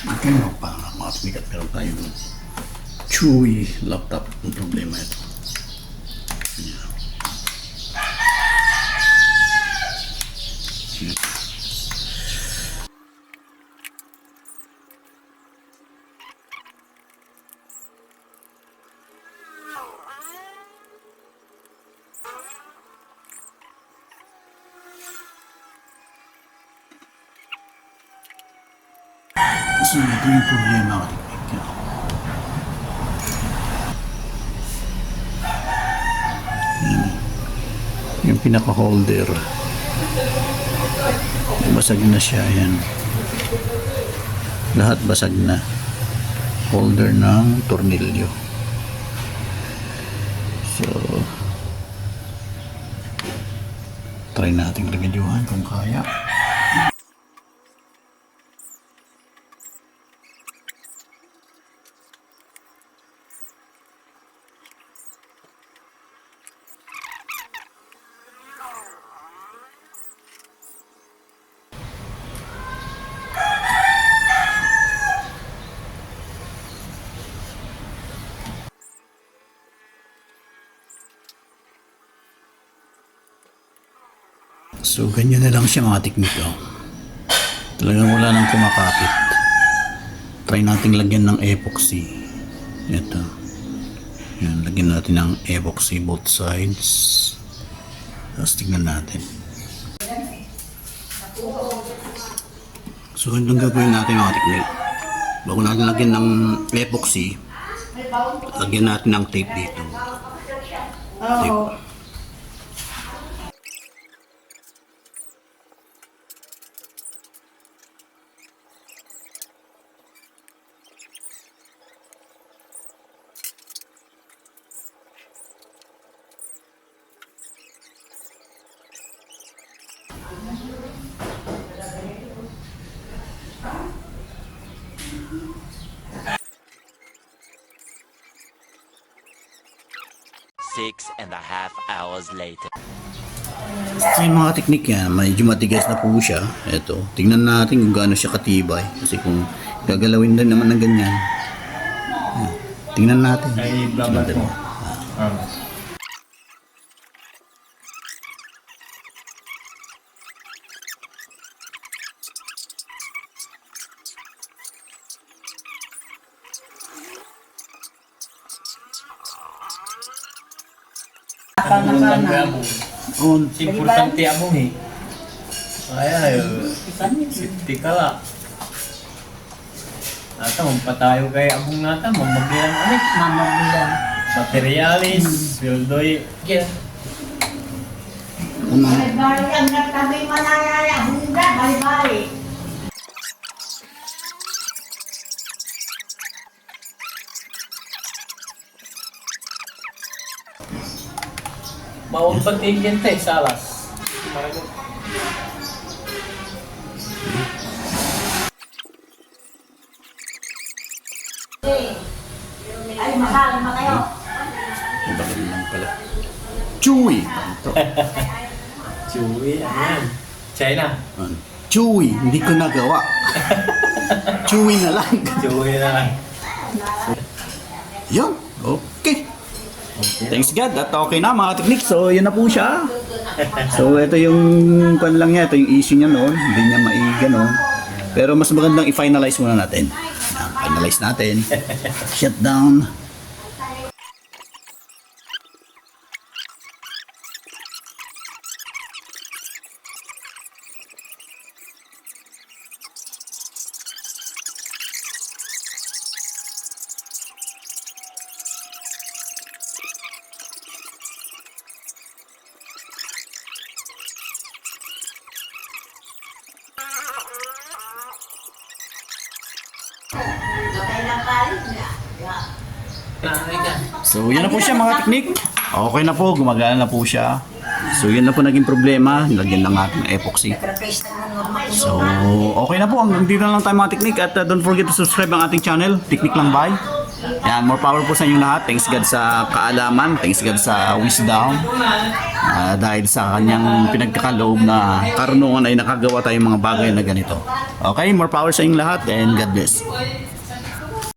Okay, parang mga tumikat pero tayo chewy laptop ang problema ito. So, ito yung problema ko. Yung pinaka-holder. Basag na siya. Yan. Lahat basag na. Holder ng tornilyo. So, try natin remedyuhan kung kaya. So, ganyan na lang siya mga tekniko. Talagang wala nang kumakapit. Try nating lagyan ng epoxy. Ito. Yan, lagyan natin ng epoxy both sides. Tapos tignan natin. So, ganito gagawin natin mga tekniko. Bago natin lagyan ng epoxy, lagyan natin ng tape dito. Tape. 6.5 hours later. So yung mga teknik yan, medyo matigas na po siya. Ito, tingnan natin kung gaano siya katibay. Kasi kung gagalawin din naman ng ganyan. Tingnan natin. Tingnan natin. On. Importante abong eh. Kaya safety ka lang. Nata, magpatayo kay abong nata, mamagilan ulit. Mamagilan. Materialis, bildoy. Bali-bali ang nagtabi manayaya. Bunda, bali-bali. Mawag patigyan tayo, salas. Ay, mahal na kayo. Iba ka naman pala. Chewy! Chewy, ano China. Chewy! Hindi ko nagawa. Chewy na lang. Chewy na lang. Yun. Okay. Thanks God. At okay na mga teknik. So, yun na po siya. So, ito yung pan lang niya. Ito yung issue niya noon. Hindi niya maigano. Pero mas magandang i-finalize muna natin. Yan, finalize natin. Shut down. So, yan na po siya mga teknik. Okay na po, gumagana na po siya. So, yun na po naging problema. Nilagyan lang natin ng epoxy. So, okay na po. Hanggang dito na lang tayo mga teknik. At don't forget to subscribe ang ating channel. Teknik lang, bye. Yan, more power po sa inyong lahat. Thanks God sa kaalaman. Thanks God sa wisdom. Dahil sa kanyang pinagkakaloob na karunungan ay nakagawa tayong mga bagay na ganito. Okay, more power sa inyong lahat and God bless.